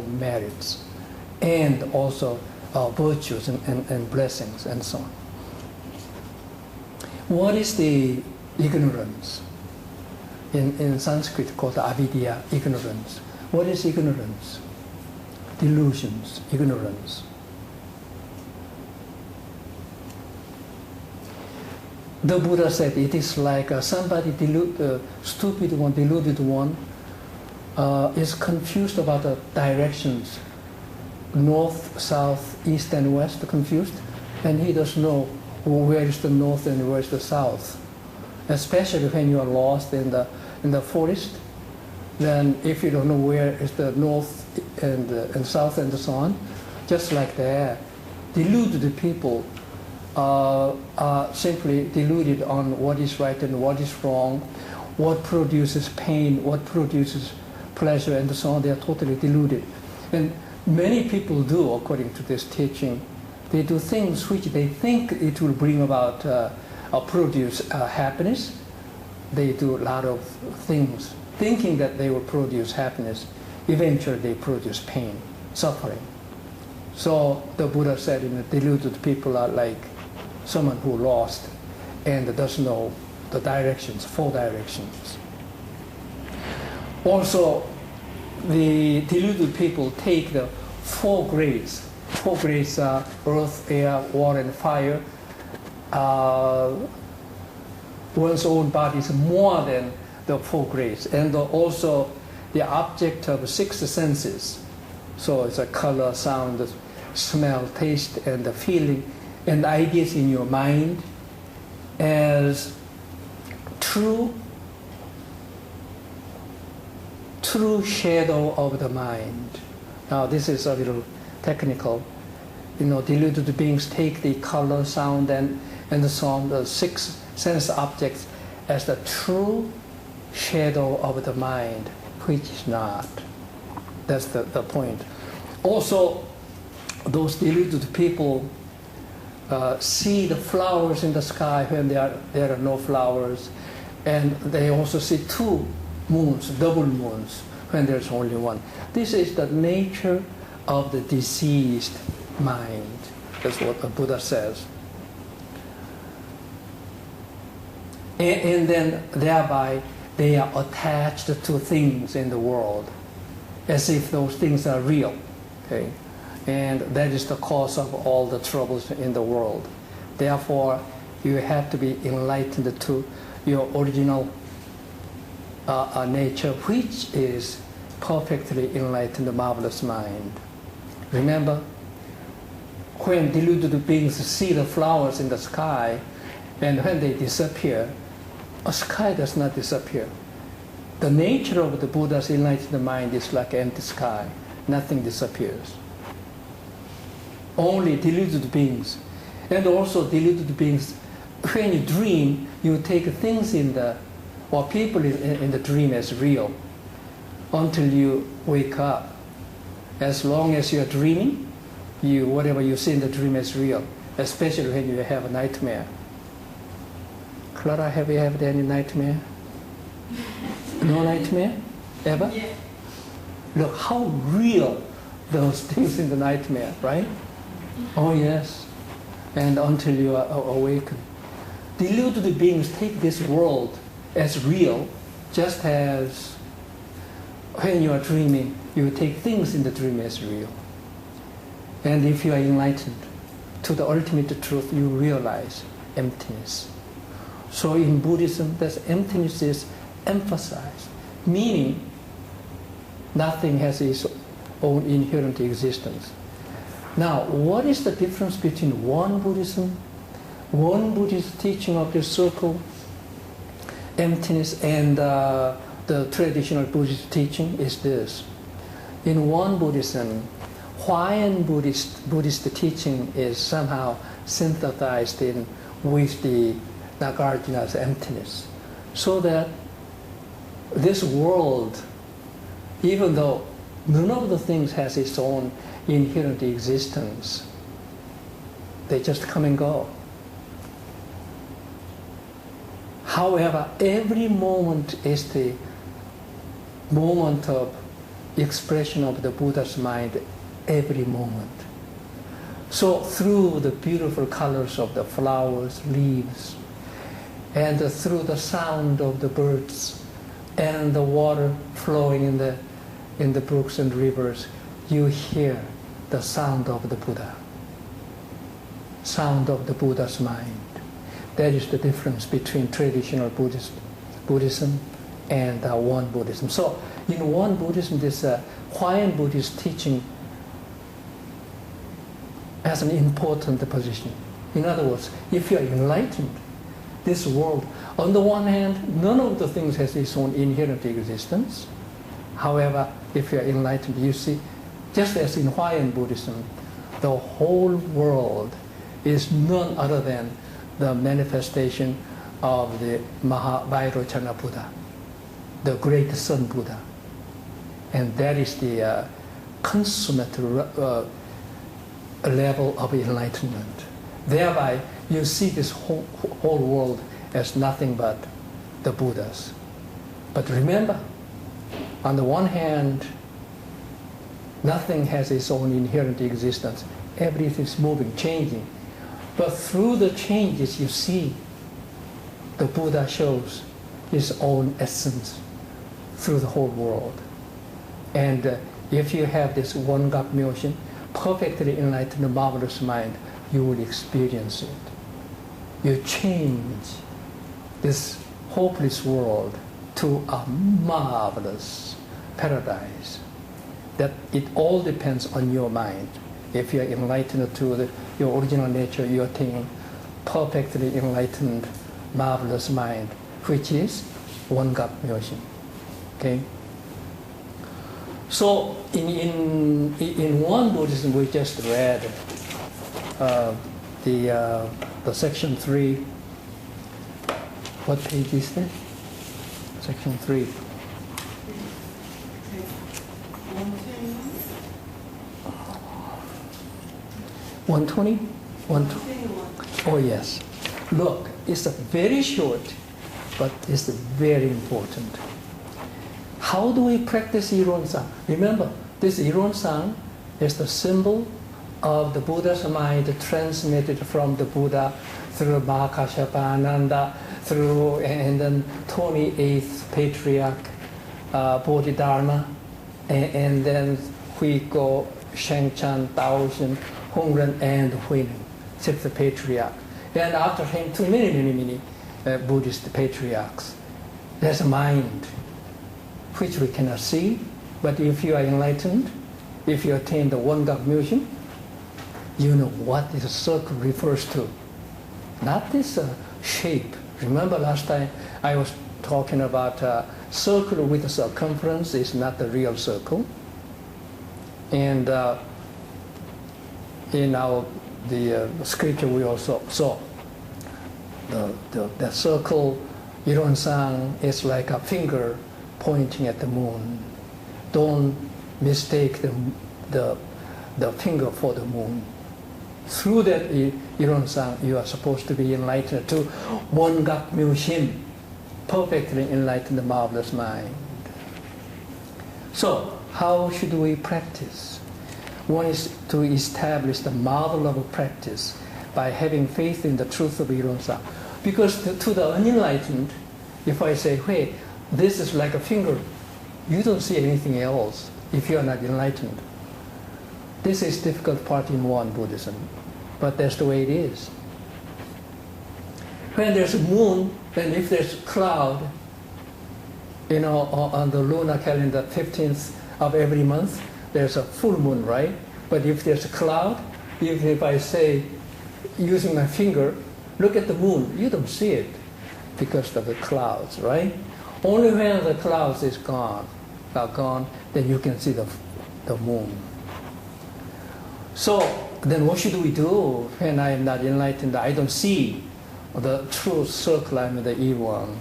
merits and also virtues and blessings and so on. What is the ignorance? In Sanskrit called avidya, ignorance. What is ignorance? Delusions, ignorance. The Buddha said it is like somebody stupid one, deluded one, is confused about the directions, north, south, east and west, confused, and he doesn't know where is the north and where is the south. Especially when you are lost in the forest, then if you don't know where is the north and south and so on, just like that, deluded people are simply deluded on what is right and what is wrong, what produces pain, what produces pleasure, and so on. They are totally deluded. And many people do, according to this teaching, they do things which they think it will bring about or produce happiness. They do a lot of things thinking that they will produce happiness. Eventually they produce pain, suffering. So the Buddha said, deluded people are like someone who lost and doesn't know the directions, 4 directions. Also, the deluded people take the 4 grades. 4 grades are earth, air, water, and fire. One's own body is more than the 4 grades, and also the object of 6 senses. So it's a color, sound, smell, taste, and the feeling, and ideas in your mind as true shadow of the mind. Now this is a little technical. Deluded beings take the color, sound, and so on, the 6 sense objects as the true shadow of the mind, which is not. That's the point. Also, those deluded people see the flowers in the sky when there are no flowers, and they also see 2 moons, double moons, when there's only one. This is the nature of the diseased mind. That's what the Buddha says. And then thereby they are attached to things in the world as if those things are real. Okay? And that is the cause of all the troubles in the world. Therefore, you have to be enlightened to your original nature, which is perfectly enlightened, marvelous mind. Remember, when deluded beings see the flowers in the sky, and when they disappear, a sky does not disappear. The nature of the Buddha's enlightened mind is like empty sky. Nothing disappears. Only deluded beings. And also deluded beings, when you dream, you take things or people in the dream as real until you wake up. As long as you're dreaming, whatever you see in the dream is real, especially when you have a nightmare. Clara, have you had any nightmare? No nightmare? Ever? Yeah. Look how real those things in the nightmare, right? Oh yes. And until you are awakened. Deluded beings take this world as real, just as when you are dreaming, you take things in the dream as real. And if you are enlightened to the ultimate truth, you realize emptiness. So in Buddhism, that emptiness is emphasized, meaning nothing has its own inherent existence. Now, what is the difference between WonBuddhism, one Buddhist teaching of the circle, emptiness, and the traditional Buddhist teaching is this. In WonBuddhism, Hawaiian Buddhist teaching is somehow synthesized with the Nagarjuna's emptiness, so that this world, even though none of the things has its own inherent existence, they just come and go. However, every moment is the moment of expression of the Buddha's mind every moment. So through the beautiful colors of the flowers, leaves, and through the sound of the birds and the water flowing in the brooks and rivers, you hear the sound of the Buddha, sound of the Buddha's mind. That is the difference between traditional Buddhism and WonBuddhism. So in WonBuddhism, this Hawaiian Buddhist teaching has an important position. In other words, if you are enlightened, this world, on the one hand, none of the things has its own inherent existence. However, if you are enlightened, you see, just as in Hawaiian Buddhism, the whole world is none other than the manifestation of the Mahavairochana Buddha, the great Sun Buddha. And that is the consummate level of enlightenment. Thereby, you see this whole world as nothing but the Buddhas. But remember, on the one hand, nothing has its own inherent existence. Everything is moving, changing. But through the changes, you see the Buddha shows his own essence through the whole world. And if you have this one gap motion, perfectly enlightened, marvelous mind, you will experience it. You change this hopeless world to a marvelous paradise. That it all depends on your mind. If you are enlightened to your original nature, you attain perfectly enlightened, marvelous mind, which is one gap motion. Okay. So in WonBuddhism, we just read the section 3. What page is that? Section 3. 120? 120. Oh yes. Look, it's very short, but it's very important. How do we practice Ironsang? Remember, this Ironsang is the symbol of the Buddha's mind transmitted from the Buddha through Mahakasyapananda, through and then 28th patriarch Bodhidharma, and then Huiko, Shengchan, Taoishan, Hongren, and Huineng, 6th patriarch. And after him, too many Buddhist patriarchs. There's a mind which we cannot see, but if you are enlightened, if you attain the one gap motion, you know what this circle refers to. Not this shape. Remember last time I was talking about circle with a circumference is not the real circle. And in the scripture we also saw the circle, Ironsang, is like a finger pointing at the moon. Don't mistake the finger for the moon. Through that Ironsang, you are supposed to be enlightened to one gap motion, perfectly enlightened, marvelous mind. So, how should we practice? One is to establish the model of practice by having faith in the truth of Ironsang. Because to the unenlightened, if I say, hey, this is like a finger, you don't see anything else if you are not enlightened. This is difficult part in WonBuddhism, but that's the way it is. When there's a moon, and if there's a cloud, you know, on the lunar calendar, 15th of every month, there's a full moon, right? But if there's a cloud, even if I say, using my finger, look at the moon, you don't see it because of the clouds, right? Only when the clouds is gone, then you can see the moon. So then what should we do when I am not enlightened? I don't see the true circle, I'm the evil one.